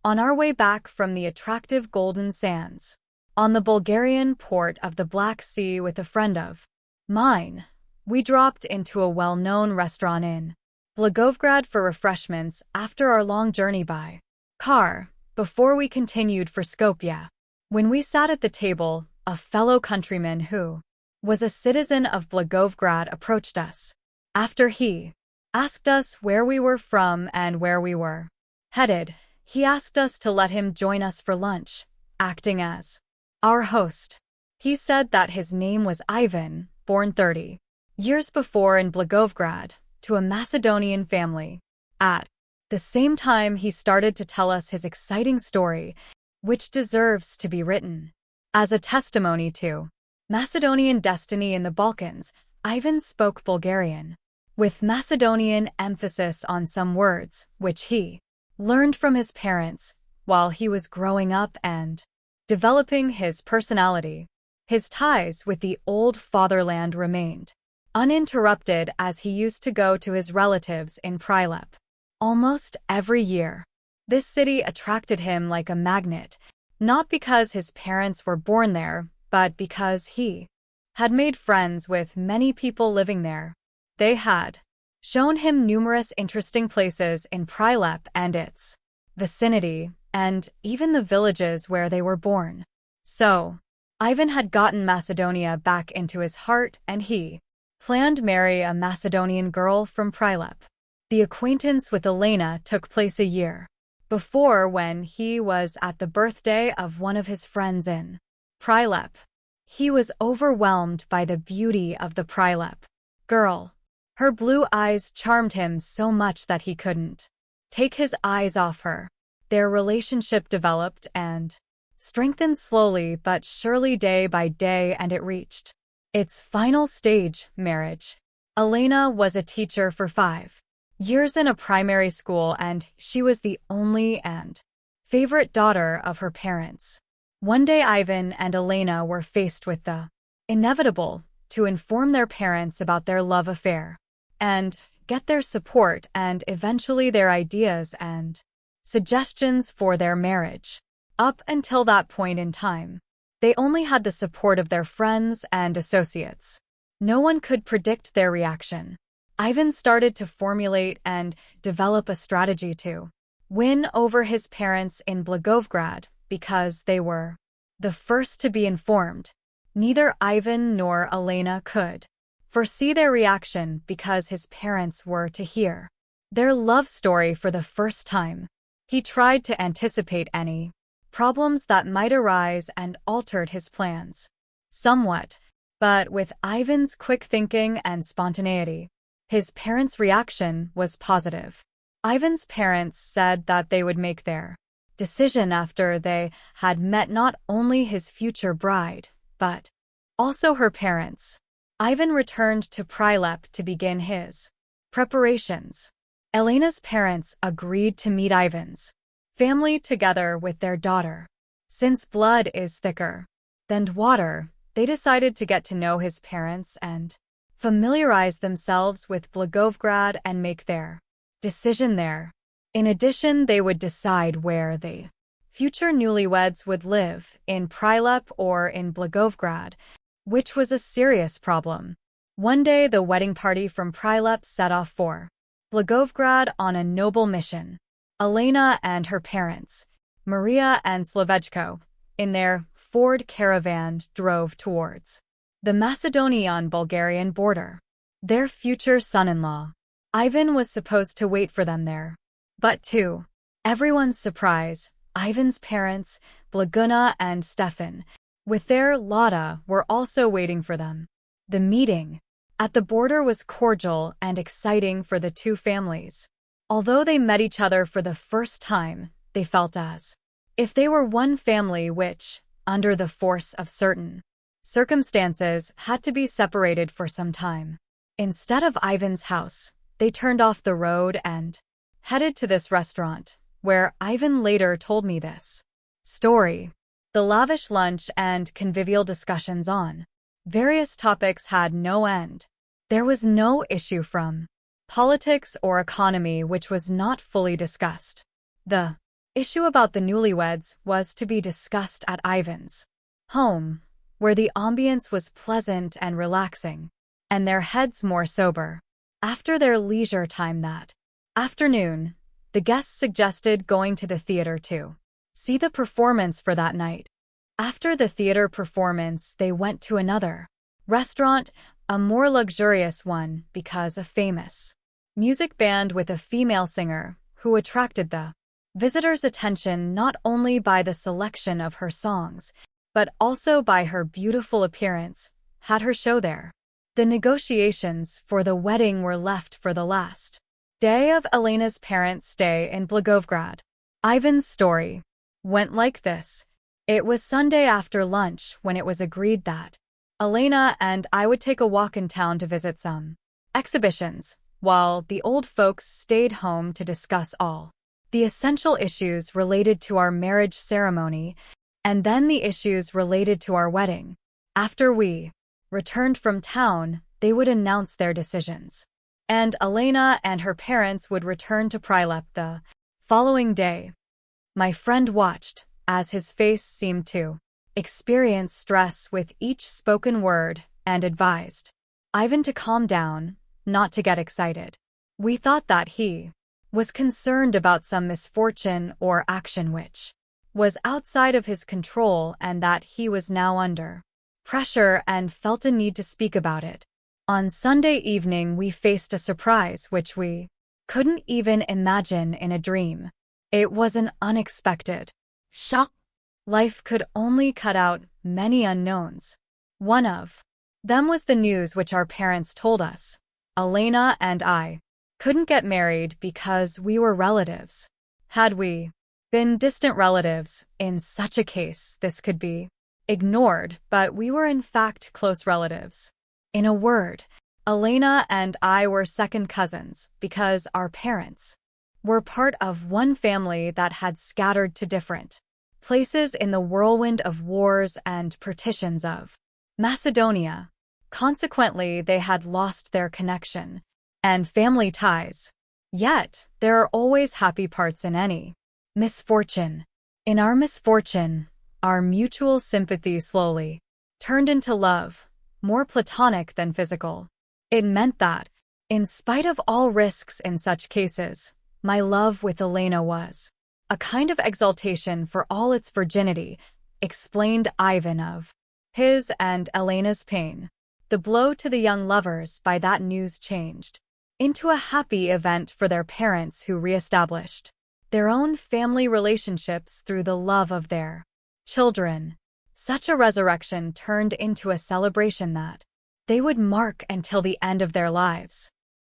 On our way back from the attractive Golden Sands, on the Bulgarian port of the Black Sea with a friend of mine, we dropped into a well-known restaurant in Blagovgrad for refreshments after our long journey by car, before we continued for Skopje. When we sat at the table, a fellow countryman who was a citizen of Blagovgrad approached us. After he asked us where we were from and where we were headed, he asked us to let him join us for lunch, acting as our host. He said that his name was Ivan, born 30 years before in Blagovgrad, to a Macedonian family. At the same time, he started to tell us his exciting story, which deserves to be written as a testimony to Macedonian destiny in the Balkans. Ivan spoke Bulgarian with Macedonian emphasis on some words, which he learned from his parents while he was growing up and developing his personality. His ties with the old fatherland remained uninterrupted as he used to go to his relatives in Prilep almost every year. This city attracted him like a magnet, not because his parents were born there, but because he had made friends with many people living there. They had shown him numerous interesting places in Prilep and its vicinity, and even the villages where they were born. So, Ivan had gotten Macedonia back into his heart, and he planned to marry a Macedonian girl from Prilep. The acquaintance with Elena took place a year before, when he was at the birthday of one of his friends in Prilep. He was overwhelmed by the beauty of the Prilep girl. Her blue eyes charmed him so much that he couldn't take his eyes off her. Their relationship developed and strengthened slowly but surely, day by day, and it reached its final stage, marriage. Elena was a teacher for 5 years in a primary school, and she was the only and favorite daughter of her parents. One day, Ivan and Elena were faced with the inevitable to inform their parents about their love affair and get their support and eventually their ideas and suggestions for their marriage. Up until that point in time, they only had the support of their friends and associates. No one could predict their reaction. Ivan started to formulate and develop a strategy to win over his parents in Blagovgrad because they were the first to be informed. Neither Ivan nor Elena could foresee their reaction because his parents were to hear their love story for the first time. He tried to anticipate any problems that might arise and altered his plans somewhat, but with Ivan's quick thinking and spontaneity, his parents' reaction was positive. Ivan's parents said that they would make their decision after they had met not only his future bride, but also her parents. Ivan returned to Prilep to begin his preparations. Elena's parents agreed to meet Ivan's family together with their daughter. Since blood is thicker than water, they decided to get to know his parents and familiarize themselves with Blagovgrad and make their decision there. In addition, they would decide where the future newlyweds would live, in Prilep or in Blagovgrad, which was a serious problem. One day, the wedding party from Prilep set off for Blagovgrad on a noble mission. Elena and her parents, Maria and Slavechko, in their Ford caravan drove towards the Macedonian-Bulgarian border. Their future son-in-law, Ivan, was supposed to wait for them there. But to everyone's surprise, Ivan's parents, Blaguna and Stefan, with their Lada, were also waiting for them. The meeting at the border was cordial and exciting for the two families. Although they met each other for the first time, they felt as if they were one family, which, under the force of certain circumstances, had to be separated for some time. Instead of Ivan's house, they turned off the road and headed to this restaurant, where Ivan later told me this story. The lavish lunch and convivial discussions on various topics had no end. There was no issue from politics or economy which was not fully discussed. The issue about the newlyweds was to be discussed at Ivan's home, where the ambience was pleasant and relaxing, and their heads more sober. After their leisure time that afternoon, the guests suggested going to the theater to see the performance for that night. After the theater performance, they went to another restaurant, a more luxurious one because a famous music band with a female singer who attracted the visitors' attention not only by the selection of her songs, but also by her beautiful appearance, had her show there. The negotiations for the wedding were left for the last day of Elena's parents' stay in Blagovgrad. Ivan's story went like this. It was Sunday after lunch when it was agreed that Elena and I would take a walk in town to visit some exhibitions, while the old folks stayed home to discuss all the essential issues related to our marriage ceremony and then the issues related to our wedding. After we returned from town, they would announce their decisions, and Elena and her parents would return to Prilep the following day. My friend watched, as his face seemed to experience stress with each spoken word, and advised Ivan to calm down, not to get excited. We thought that he was concerned about some misfortune or action which was outside of his control and that he was now under pressure and felt a need to speak about it. On Sunday evening, we faced a surprise which we couldn't even imagine in a dream. It was an unexpected shock. Life could only cut out many unknowns. One of them was the news which our parents told us. Elena and I couldn't get married because we were relatives. Had we been distant relatives, in such a case this could be ignored, but we were in fact close relatives. In a word, Elena and I were second cousins because our parents were part of one family that had scattered to different places in the whirlwind of wars and partitions of Macedonia. Consequently, they had lost their connection and family ties. Yet, there are always happy parts in any misfortune. In our misfortune, our mutual sympathy slowly turned into love, more platonic than physical. It meant that, in spite of all risks in such cases, my love with Elena was a kind of exaltation for all its virginity, explained Ivan of his and Elena's pain. The blow to the young lovers by that news changed into a happy event for their parents who reestablished their own family relationships through the love of their children. Such a resurrection turned into a celebration that they would mark until the end of their lives.